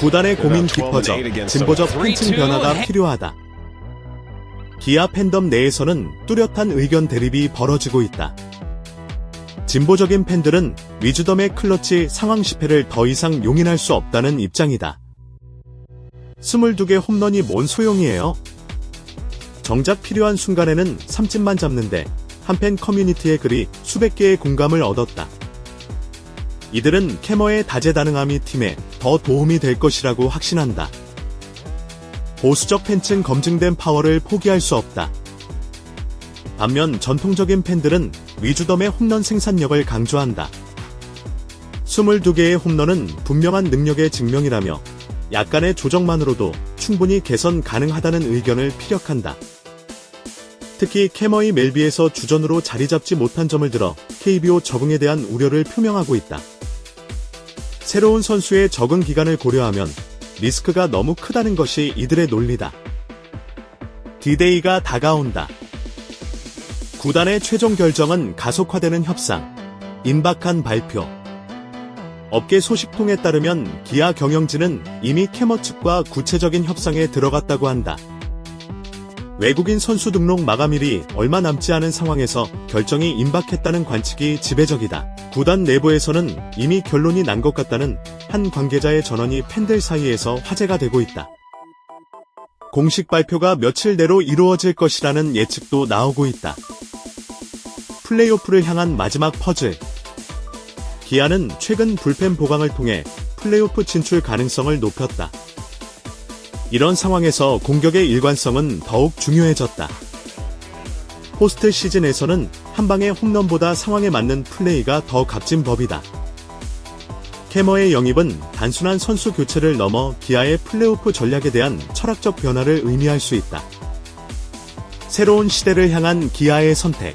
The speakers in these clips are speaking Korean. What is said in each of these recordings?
구단의 고민 깊어져 진보적 팬층 변화가 필요하다. 기아 팬덤 내에서는 뚜렷한 의견 대립이 벌어지고 있다. 진보적인 팬들은 위즈덤의 클러치 상황 실패를 더 이상 용인할 수 없다는 입장이다. 22개 홈런이 뭔 소용이에요? 정작 필요한 순간에는 삼진만 잡는데 한 팬 커뮤니티의 글이 수백 개의 공감을 얻었다. 이들은 캐머의 다재다능함이 팀에 더 도움이 될 것이라고 확신한다. 보수적 팬층 검증된 파워를 포기할 수 없다. 반면 전통적인 팬들은 위즈덤의 홈런 생산력을 강조한다. 22개의 홈런은 분명한 능력의 증명이라며 약간의 조정만으로도 충분히 개선 가능하다는 의견을 피력한다. 특히 캐머의 멜비에서 주전으로 자리 잡지 못한 점을 들어 KBO 적응에 대한 우려를 표명하고 있다. 새로운 선수의 적응 기간을 고려하면 리스크가 너무 크다는 것이 이들의 논리다. 디데이가 다가온다. 구단의 최종 결정은 가속화되는 협상, 임박한 발표. 업계 소식통에 따르면 기아 경영진은 이미 캐머 측과 구체적인 협상에 들어갔다고 한다. 외국인 선수 등록 마감일이 얼마 남지 않은 상황에서 결정이 임박했다는 관측이 지배적이다. 구단 내부에서는 이미 결론이 난 것 같다는 한 관계자의 전언이 팬들 사이에서 화제가 되고 있다. 공식 발표가 며칠 내로 이루어질 것이라는 예측도 나오고 있다. 플레이오프를 향한 마지막 퍼즐. 기아는 최근 불펜 보강을 통해 플레이오프 진출 가능성을 높였다. 이런 상황에서 공격의 일관성은 더욱 중요해졌다. 포스트 시즌에서는 한 방의 홈런보다 상황에 맞는 플레이가 더 값진 법이다. 캐머의 영입은 단순한 선수 교체를 넘어 기아의 플레이오프 전략에 대한 철학적 변화를 의미할 수 있다. 새로운 시대를 향한 기아의 선택.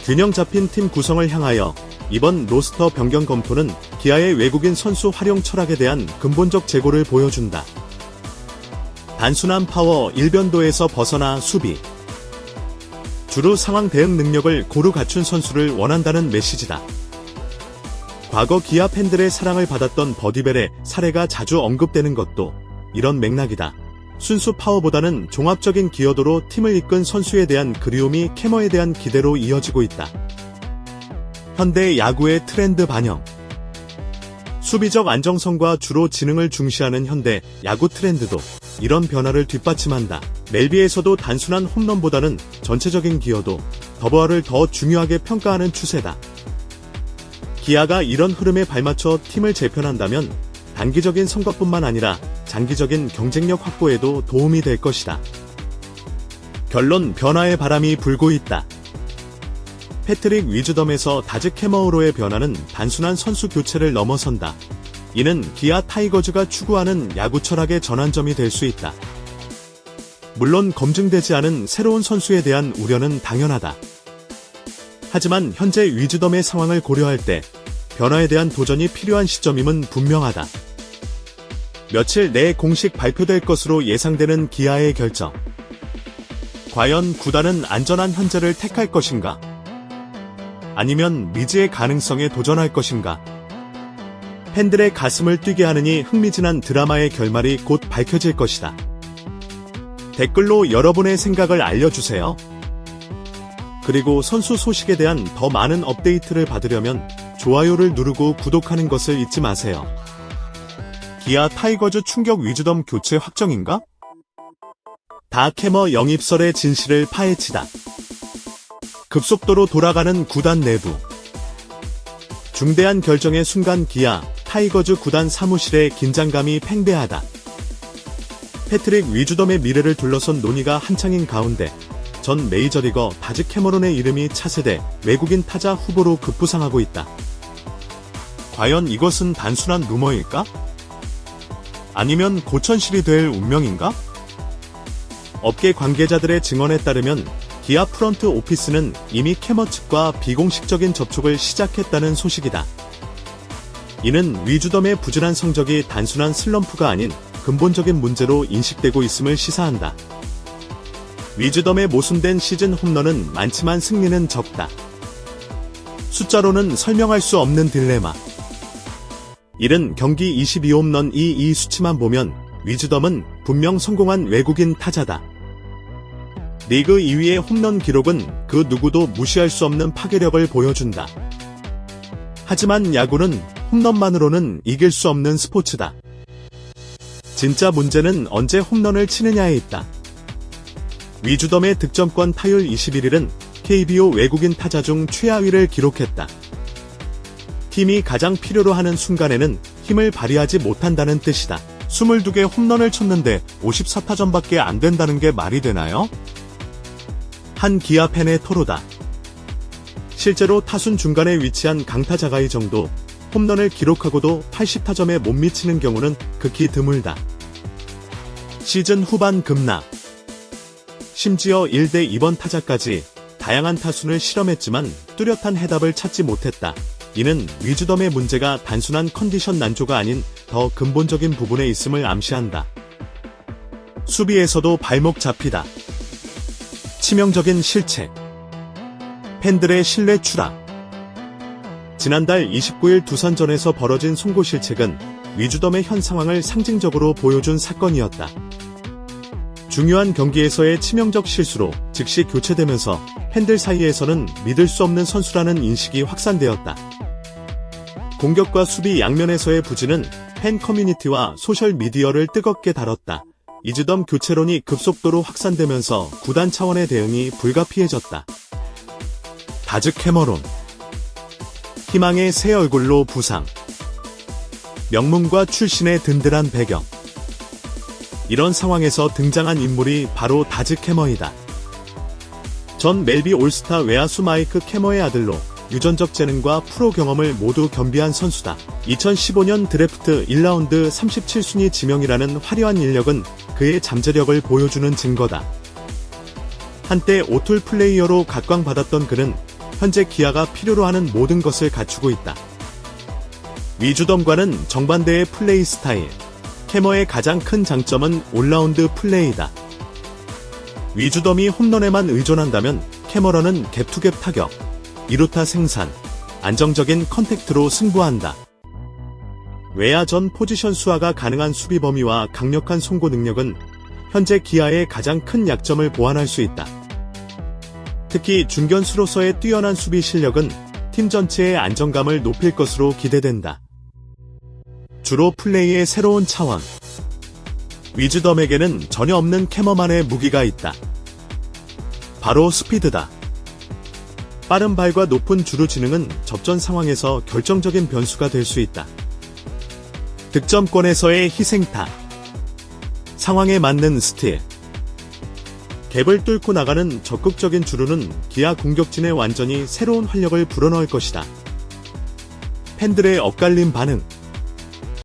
균형 잡힌 팀 구성을 향하여 이번 로스터 변경 검토는 기아의 외국인 선수 활용 철학에 대한 근본적 재고를 보여준다. 단순한 파워 일변도에서 벗어나 수비. 주로 상황 대응 능력을 고루 갖춘 선수를 원한다는 메시지다. 과거 기아 팬들의 사랑을 받았던 버디벨의 사례가 자주 언급되는 것도 이런 맥락이다. 순수 파워보다는 종합적인 기여도로 팀을 이끈 선수에 대한 그리움이 캐머에 대한 기대로 이어지고 있다. 현대 야구의 트렌드 반영. 수비적 안정성과 주로 지능을 중시하는 현대 야구 트렌드도 이런 변화를 뒷받침한다. 멜비에서도 단순한 홈런보다는 전체적인 기여도, 더버를 더 중요하게 평가하는 추세다. 기아가 이런 흐름에 발맞춰 팀을 재편한다면 단기적인 성과뿐만 아니라 장기적인 경쟁력 확보에도 도움이 될 것이다. 결론, 변화의 바람이 불고 있다. 패트릭 위즈덤에서 다즈 캐머우로의 변화는 단순한 선수 교체를 넘어선다. 이는 기아 타이거즈가 추구하는 야구 철학의 전환점이 될 수 있다. 물론 검증되지 않은 새로운 선수에 대한 우려는 당연하다. 하지만 현재 위즈덤의 상황을 고려할 때 변화에 대한 도전이 필요한 시점임은 분명하다. 며칠 내에 공식 발표될 것으로 예상되는 기아의 결정. 과연 구단은 안전한 현재를 택할 것인가? 아니면 미지의 가능성에 도전할 것인가? 팬들의 가슴을 뛰게 하느니 흥미진한 드라마의 결말이 곧 밝혀질 것이다. 댓글로 여러분의 생각을 알려주세요. 그리고 선수 소식에 대한 더 많은 업데이트를 받으려면 좋아요를 누르고 구독하는 것을 잊지 마세요. 기아 타이거즈 충격 위즈덤 교체 확정인가? 다캐머 영입설의 진실을 파헤치다. 급속도로 돌아가는 구단 내부. 중대한 결정의 순간 기아, 타이거즈 구단 사무실의 긴장감이 팽배하다. 패트릭 위즈덤의 미래를 둘러선 논의가 한창인 가운데 전 메이저리거 다즈 캐머런의 이름이 차세대 외국인 타자 후보로 급부상하고 있다. 과연 이것은 단순한 루머일까? 아니면 고천실이 될 운명인가? 업계 관계자들의 증언에 따르면 기아 프런트 오피스는 이미 캐머 측과 비공식적인 접촉을 시작했다는 소식이다. 이는 위즈덤의 부진한 성적이 단순한 슬럼프가 아닌 근본적인 문제로 인식되고 있음을 시사한다. 위즈덤의 모순된 시즌 홈런은 많지만 승리는 적다. 숫자로는 설명할 수 없는 딜레마. 이른 경기 22홈런 이 수치만 보면 위즈덤은 분명 성공한 외국인 타자다. 리그 2위의 홈런 기록은 그 누구도 무시할 수 없는 파괴력을 보여준다. 하지만 야구는 홈런만으로는 이길 수 없는 스포츠다. 진짜 문제는 언제 홈런을 치느냐에 있다. 위즈덤의 득점권 타율 21일은 KBO 외국인 타자 중 최하위를 기록했다. 팀이 가장 필요로 하는 순간에는 힘을 발휘하지 못한다는 뜻이다. 22개 홈런을 쳤는데 54타점밖에 안 된다는 게 말이 되나요? 한 기아 팬의 토로다. 실제로 타순 중간에 위치한 강타자가이 정도 홈런을 기록하고도 80타점에 못 미치는 경우는 극히 드물다. 시즌 후반 급락. 심지어 1대 2번 타자까지 다양한 타순을 실험했지만 뚜렷한 해답을 찾지 못했다. 이는 위즈덤의 문제가 단순한 컨디션 난조가 아닌 더 근본적인 부분에 있음을 암시한다. 수비에서도 발목 잡히다. 치명적인 실책. 팬들의 신뢰 추락. 지난달 29일 두산전에서 벌어진 송구 실책은 위즈덤의 현 상황을 상징적으로 보여준 사건이었다. 중요한 경기에서의 치명적 실수로 즉시 교체되면서 팬들 사이에서는 믿을 수 없는 선수라는 인식이 확산되었다. 공격과 수비 양면에서의 부진은 팬 커뮤니티와 소셜미디어를 뜨겁게 다뤘다. 위즈덤 교체론이 급속도로 확산되면서 구단 차원의 대응이 불가피해졌다. 다즈 캐머론. 희망의 새 얼굴로 부상. 명문과 출신의 든든한 배경. 이런 상황에서 등장한 인물이 바로 다즈 캐머이다. 전 멜비 올스타 외야수 마이크 캐머의 아들로 유전적 재능과 프로 경험을 모두 겸비한 선수다. 2015년 드래프트 1라운드 37순위 지명이라는 화려한 인력은 그의 잠재력을 보여주는 증거다. 한때 오툴 플레이어로 각광받았던 그는 현재 기아가 필요로 하는 모든 것을 갖추고 있다. 위즈덤과는 정반대의 플레이 스타일. 캐머의 가장 큰 장점은 올라운드 플레이다. 위즈덤이 홈런에만 의존한다면 캐머런은 갭투갭 타격, 2루타 생산, 안정적인 컨택트로 승부한다. 외야 전 포지션 수화가 가능한 수비 범위와 강력한 송구 능력은 현재 기아의 가장 큰 약점을 보완할 수 있다. 특히 중견수로서의 뛰어난 수비 실력은 팀 전체의 안정감을 높일 것으로 기대된다. 주로 플레이의 새로운 차원. 위즈덤에게는 전혀 없는 캐머만의 무기가 있다. 바로 스피드다. 빠른 발과 높은 주루 지능은 접전 상황에서 결정적인 변수가 될 수 있다. 득점권에서의 희생타. 상황에 맞는 스틸. 갭을 뚫고 나가는 적극적인 주루는 기아 공격진에 완전히 새로운 활력을 불어넣을 것이다. 팬들의 엇갈린 반응.